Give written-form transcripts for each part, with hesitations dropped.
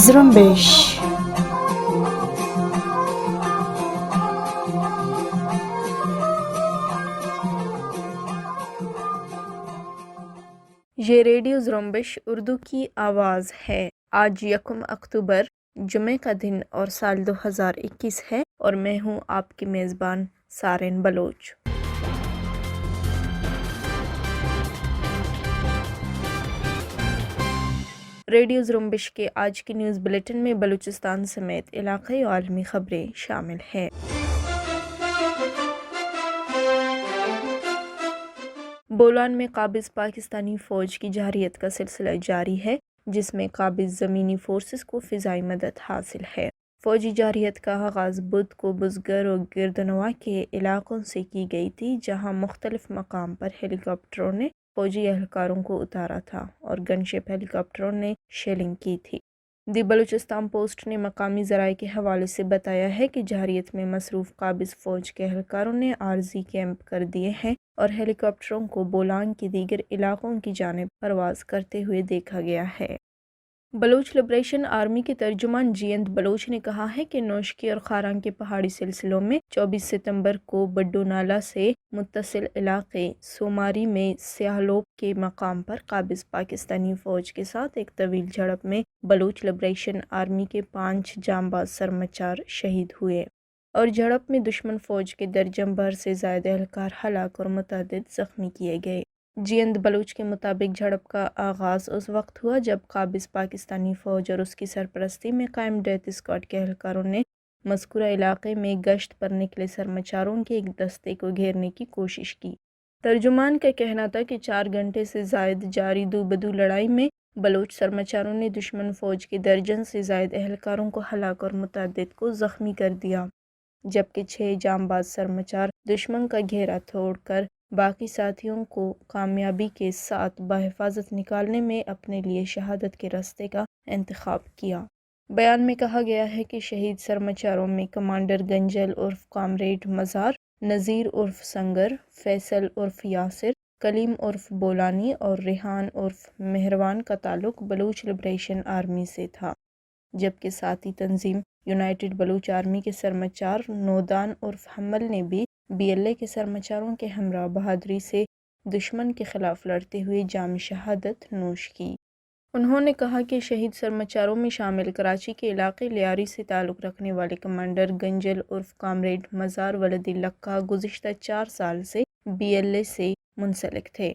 زرمبش یہ ریڈیو زرمبش اردو کی آواز ہے۔ آج 1 اکتوبر جمعہ کا دن اور سال 2021 ہے اور میں ہوں آپ کی میزبان سارین بلوچ۔ ریڈیو زرمبش کے آج کی نیوز بلیٹن میں بلوچستان سمیت علاقائی اور عالمی خبریں شامل ہیں۔ بولان میں قابض پاکستانی فوج کی جارحیت کا سلسلہ جاری ہے، جس میں قابض زمینی فورسز کو فضائی مدد حاصل ہے۔ فوجی جارحیت کا آغاز بدھ کو بزگر اور گردنوا کے علاقوں سے کی گئی تھی، جہاں مختلف مقام پر ہیلی کاپٹروں نے فوجی اہلکاروں کو اتارا تھا اور گن شپ ہیلی کاپٹروں نے شیلنگ کی تھی۔ دی بلوچستان پوسٹ نے مقامی ذرائع کے حوالے سے بتایا ہے کہ جارحیت میں مصروف قابض فوج کے اہلکاروں نے عارضی کیمپ کر دیے ہیں اور ہیلی کاپٹروں کو بولان کے دیگر علاقوں کی جانب پرواز کرتے ہوئے دیکھا گیا ہے۔ بلوچ لبریشن آرمی کے ترجمان جینت بلوچ نے کہا ہے کہ نوشکی اور خاران کے پہاڑی سلسلوں میں 24 ستمبر کو بڈو نالہ سے متصل علاقے سوماری میں سیالوب کے مقام پر قابض پاکستانی فوج کے ساتھ ایک طویل جھڑپ میں بلوچ لبریشن آرمی کے 5 جانباز سرمچار شہید ہوئے اور جھڑپ میں دشمن فوج کے درجن بھر سے زائد اہلکار ہلاک اور متعدد زخمی کیے گئے۔ جینت بلوچ کے مطابق جھڑپ کا آغاز اس وقت ہوا جب قابض پاکستانی فوج اور اس کی سرپرستی میں قائم ڈیتھ اسکواڈ کے اہلکاروں نے مذکورہ علاقے میں گشت پر نکلے سرمچاروں کے ایک دستے کو گھیرنے کی کوشش کی۔ ترجمان کا کہنا تھا کہ 4 گھنٹے سے زائد جاری دو بدو لڑائی میں بلوچ سرمچاروں نے دشمن فوج کے درجن سے زائد اہلکاروں کو ہلاک اور متعدد کو زخمی کر دیا، جبکہ 6 جانباز سرمچار دشمن کا گھیرا توڑ کر باقی ساتھیوں کو کامیابی کے ساتھ بحفاظت نکالنے میں اپنے لیے شہادت کے راستے کا انتخاب کیا۔ بیان میں کہا گیا ہے کہ شہید سرمچاروں میں کمانڈر گنجل عرف کامریڈ مزار، نذیر عرف سنگر، فیصل عرف یاسر، کلیم عرف بولانی اور ریحان عرف مہروان کا تعلق بلوچ لبریشن آرمی سے تھا، جبکہ ساتھی تنظیم یونائٹڈ بلوچ آرمی کے سرمچار نودان عرف حمل نے بھی BLA کے سرمچاروں کے ہمراہ بہادری سے دشمن کے خلاف لڑتے ہوئے جام شہادت نوش کی۔ انہوں نے کہا کہ شہید سرمچاروں میں شامل کراچی کے علاقے لیاری سے تعلق رکھنے والے کمانڈر گنجل عرف کامریڈ مزار ولدی لکھا گزشتہ 4 سال سے BLA سے منسلک تھے۔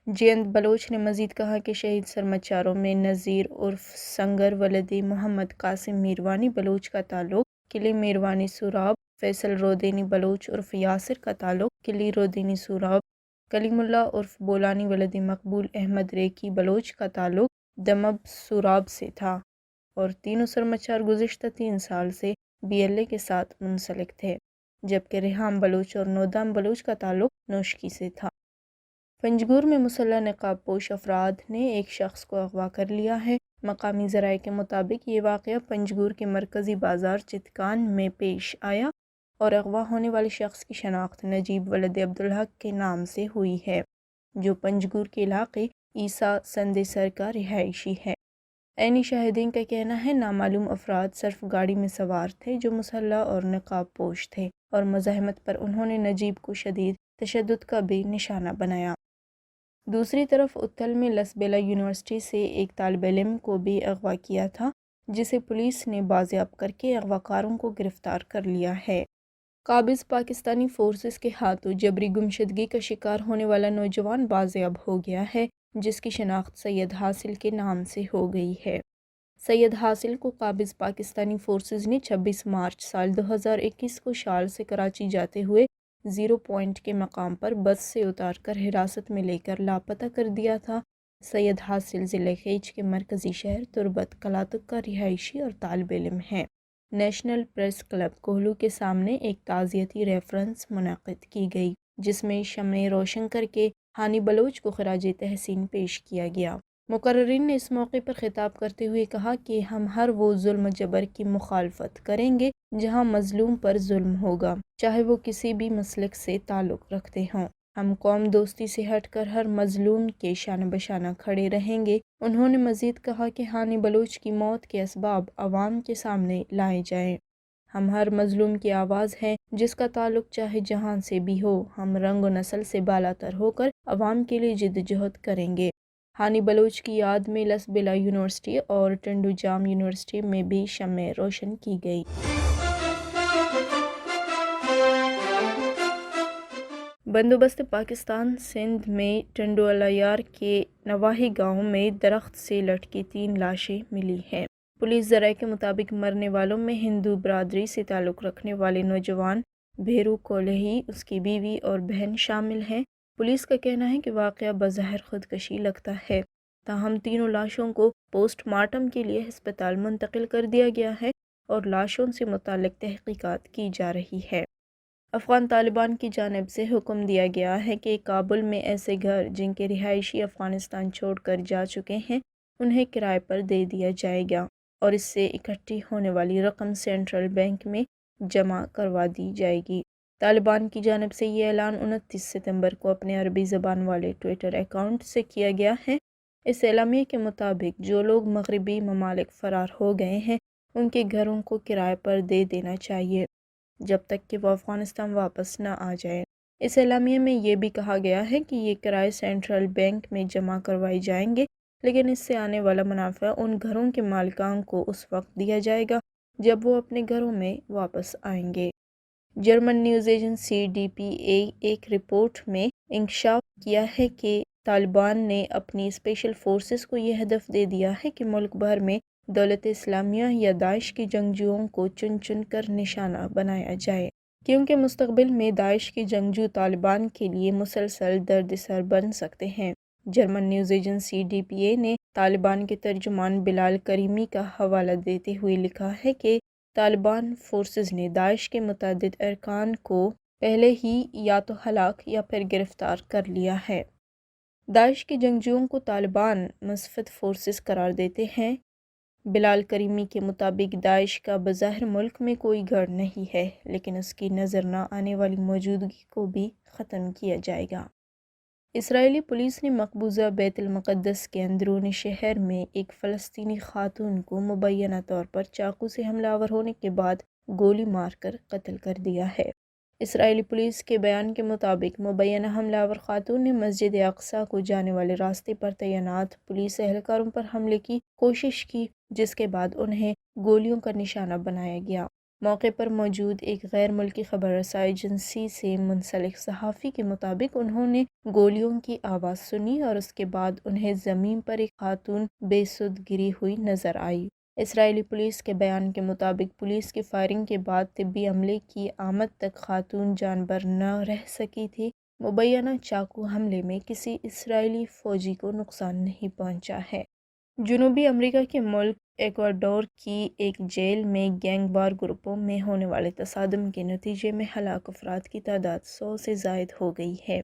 جینت بلوچ نے مزید کہا کہ شہید سرمچاروں میں نذیر عرف سنگر ولدی محمد قاسم میروانی بلوچ کا تعلق قلعہ میروانی سوراب، فیصل رودینی بلوچ عرف یاسر کا تعلق قلعہ رودینی سوراب، کلیم اللہ عرف بولانی ولدی مقبول احمد ریکی بلوچ کا تعلق دمب سوراب سے تھا اور تینوں سرمچار گزشتہ 3 سال سے BLA کے ساتھ منسلک تھے، جبکہ ریحان بلوچ اور نودان بلوچ کا تعلق نوشکی سے تھا۔ پنجگور میں مسلح نقاب پوش افراد نے ایک شخص کو اغوا کر لیا ہے۔ مقامی ذرائع کے مطابق یہ واقعہ پنجگور کے مرکزی بازار چتکان میں پیش آیا اور اغوا ہونے والے شخص کی شناخت نجیب ولد عبدالحق کے نام سے ہوئی ہے، جو پنجگور کے علاقے عیسیٰ سندیسر کا رہائشی ہے۔ عینی شاہدین کا کہنا ہے نامعلوم افراد صرف گاڑی میں سوار تھے جو مسلح اور نقاب پوش تھے اور مزاحمت پر انہوں نے نجیب کو شدید تشدد کا بھی نشانہ بنایا۔ دوسری طرف اتھل میں لسبیلا یونیورسٹی سے ایک طالب علم کو بھی اغوا کیا تھا، جسے پولیس نے بازیاب کر کے اغواکاروں کو گرفتار کر لیا ہے۔ قابض پاکستانی فورسز کے ہاتھوں جبری گمشدگی کا شکار ہونے والا نوجوان بازیاب ہو گیا ہے، جس کی شناخت سید حاصل کے نام سے ہو گئی ہے۔ سید حاصل کو قابض پاکستانی فورسز نے 26 مارچ سال 2021 کو شال سے کراچی جاتے ہوئے 0 پوائنٹ کے مقام پر بس سے اتار کر حراست میں لے کر لاپتہ کر دیا تھا۔ سید حاصل ضلع خیچ کے مرکزی شہر تربت کلاتک کا رہائشی اور طالب علم ہے۔ نیشنل پریس کلب کوہلو کے سامنے ایک تعزیتی ریفرنس منعقد کی گئی، جس میں شمع روشن کر کے ہانی بلوچ کو خراج تحسین پیش کیا گیا۔ مقررین نے اس موقع پر خطاب کرتے ہوئے کہا کہ ہم ہر وہ ظلم جبر کی مخالفت کریں گے جہاں مظلوم پر ظلم ہوگا، چاہے وہ کسی بھی مسلک سے تعلق رکھتے ہوں۔ ہم قوم دوستی سے ہٹ کر ہر مظلوم کے شانہ بشانہ کھڑے رہیں گے۔ انہوں نے مزید کہا کہ ہانی بلوچ کی موت کے اسباب عوام کے سامنے لائے جائیں۔ ہم ہر مظلوم کی آواز ہیں، جس کا تعلق چاہے جہاں سے بھی ہو۔ ہم رنگ و نسل سے بالاتر ہو کر عوام کے لیے جدوجہد کریں گے۔ ہانی بلوچ کی یاد میں لسبلا یونیورسٹی اور ٹنڈو جام یونیورسٹی میں بھی شمع روشن کی گئی۔ بندوبست پاکستان سندھ میں ٹنڈو الیار کے نواحی گاؤں میں درخت سے لٹکی 3 لاشیں ملی ہیں۔ پولیس ذرائع کے مطابق مرنے والوں میں ہندو برادری سے تعلق رکھنے والے نوجوان بھیرو کولہی، اس کی بیوی اور بہن شامل ہیں۔ پولیس کا کہنا ہے کہ واقعہ بظاہر خودکشی لگتا ہے، تاہم تینوں لاشوں کو پوسٹ مارٹم کے لیے ہسپتال منتقل کر دیا گیا ہے اور لاشوں سے متعلق تحقیقات کی جا رہی ہے۔ افغان طالبان کی جانب سے حکم دیا گیا ہے کہ کابل میں ایسے گھر جن کے رہائشی افغانستان چھوڑ کر جا چکے ہیں انہیں کرائے پر دے دیا جائے گا اور اس سے اکٹھی ہونے والی رقم سینٹرل بینک میں جمع کروا دی جائے گی۔ طالبان کی جانب سے یہ اعلان 29 ستمبر کو اپنے عربی زبان والے ٹویٹر اکاؤنٹ سے کیا گیا ہے۔ اس اعلامیے کے مطابق جو لوگ مغربی ممالک فرار ہو گئے ہیں ان کے گھروں کو کرائے پر دے دینا چاہیے جب تک کہ وہ افغانستان واپس نہ آ جائے۔ اس اعلامیے میں یہ بھی کہا گیا ہے کہ یہ کرائے سینٹرل بینک میں جمع کروائی جائیں گے، لیکن اس سے آنے والا منافع ان گھروں کے مالکان کو اس وقت دیا جائے گا جب وہ اپنے گھروں میں واپس آئیں گے۔ جرمن نیوز ایجنسی DPA ایک رپورٹ میں انکشاف کیا ہے کہ طالبان نے اپنی اسپیشل فورسز کو یہ ہدف دے دیا ہے کہ ملک بھر میں دولت اسلامیہ یا داعش کے جنگجوؤں کو چن چن کر نشانہ بنایا جائے، کیونکہ مستقبل میں داعش کے جنگجو طالبان کے لیے مسلسل دردسر بن سکتے ہیں۔ جرمن نیوز ایجنسی DPA نے طالبان کے ترجمان بلال کریمی کا حوالہ دیتے ہوئے لکھا ہے کہ طالبان فورسز نے داعش کے متعدد ارکان کو پہلے ہی یا تو ہلاک یا پھر گرفتار کر لیا ہے۔ داعش کے جنگجوؤں کو طالبان مصفت فورسز قرار دیتے ہیں۔ بلال کریمی کے مطابق داعش کا بظاہر ملک میں کوئی گڑھ نہیں ہے، لیکن اس کی نظر نہ آنے والی موجودگی کو بھی ختم کیا جائے گا۔ اسرائیلی پولیس نے مقبوضہ بیت المقدس کے اندرونی شہر میں ایک فلسطینی خاتون کو مبینہ طور پر چاقو سے حملہ آور ہونے کے بعد گولی مار کر قتل کر دیا ہے۔ اسرائیلی پولیس کے بیان کے مطابق مبینہ حملہ آور خاتون نے مسجد اقصیٰ کو جانے والے راستے پر تعینات پولیس اہلکاروں پر حملے کی کوشش کی، جس کے بعد انہیں گولیوں کا نشانہ بنایا گیا۔ موقع پر موجود ایک غیر ملکی خبر رساں ایجنسی سے منسلک صحافی کے مطابق انہوں نے گولیوں کی آواز سنی اور اس کے بعد انہیں زمین پر ایک خاتون بے سدھ گری ہوئی نظر آئی۔ اسرائیلی پولیس کے بیان کے مطابق پولیس کی فائرنگ کے بعد طبی عملے کی آمد تک خاتون جان بر نہ رہ سکی تھی۔ مبینہ چاقو حملے میں کسی اسرائیلی فوجی کو نقصان نہیں پہنچا ہے۔ جنوبی امریکہ کے ملک ایکواڈور کی ایک جیل میں گینگ وار گروپوں میں ہونے والے تصادم کے نتیجے میں ہلاک افراد کی تعداد 100 سے زائد ہو گئی ہے۔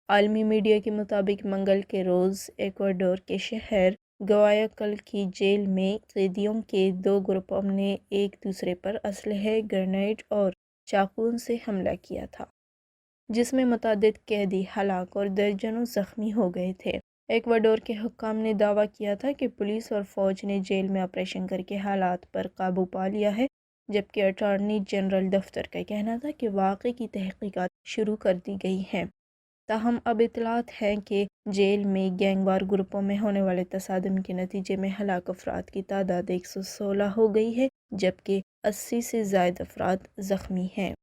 عالمی میڈیا کے مطابق منگل کے روز ایکواڈور کے شہر گوایاکل کی جیل میں قیدیوں کے 2 گروپوں نے ایک دوسرے پر اسلحے، گرینیڈ اور چاقوؤں سے حملہ کیا تھا، جس میں متعدد قیدی ہلاک اور درجنوں زخمی ہو گئے تھے۔ ایکواڈور کے حکام نے دعویٰ کیا تھا کہ پولیس اور فوج نے جیل میں آپریشن کر کے حالات پر قابو پا لیا ہے، جبکہ اٹارنی جنرل دفتر کا کہنا تھا کہ واقعے کی تحقیقات شروع کر دی گئی ہیں۔ تاہم اب اطلاعات ہیں کہ جیل میں گینگ وار گروپوں میں ہونے والے تصادم کے نتیجے میں ہلاک افراد کی تعداد 116 ہو گئی ہے، جبکہ 80 سے زائد افراد زخمی ہیں۔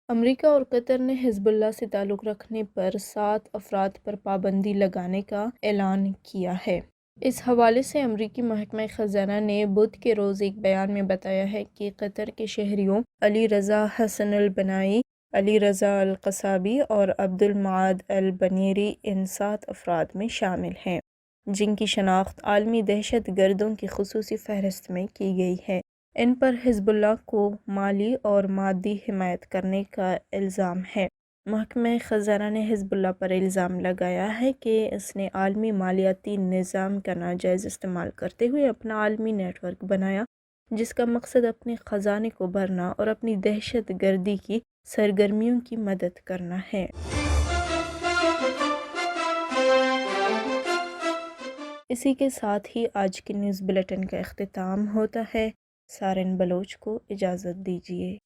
امریکہ اور قطر نے حزب اللہ سے تعلق رکھنے پر 7 افراد پر پابندی لگانے کا اعلان کیا ہے۔ اس حوالے سے امریکی محکمہ خزانہ نے بدھ کے روز ایک بیان میں بتایا ہے کہ قطر کے شہریوں علی رضا حسن البنائی، علی رضا القصابی اور عبد المعاد البنیری ان 7 افراد میں شامل ہیں، جن کی شناخت عالمی دہشت گردوں کی خصوصی فہرست میں کی گئی ہے۔ ان پر حزب اللہ کو مالی اور مادی حمایت کرنے کا الزام ہے۔ محکمہ خزانہ نے حزب اللہ پر الزام لگایا ہے کہ اس نے عالمی مالیاتی نظام کا ناجائز استعمال کرتے ہوئے اپنا عالمی نیٹ ورک بنایا، جس کا مقصد اپنے خزانے کو بھرنا اور اپنی دہشت گردی کی سرگرمیوں کی مدد کرنا ہے۔ اسی کے ساتھ ہی آج کی نیوز بلیٹن کا اختتام ہوتا ہے۔ سارن بلوچ کو اجازت دیجیے۔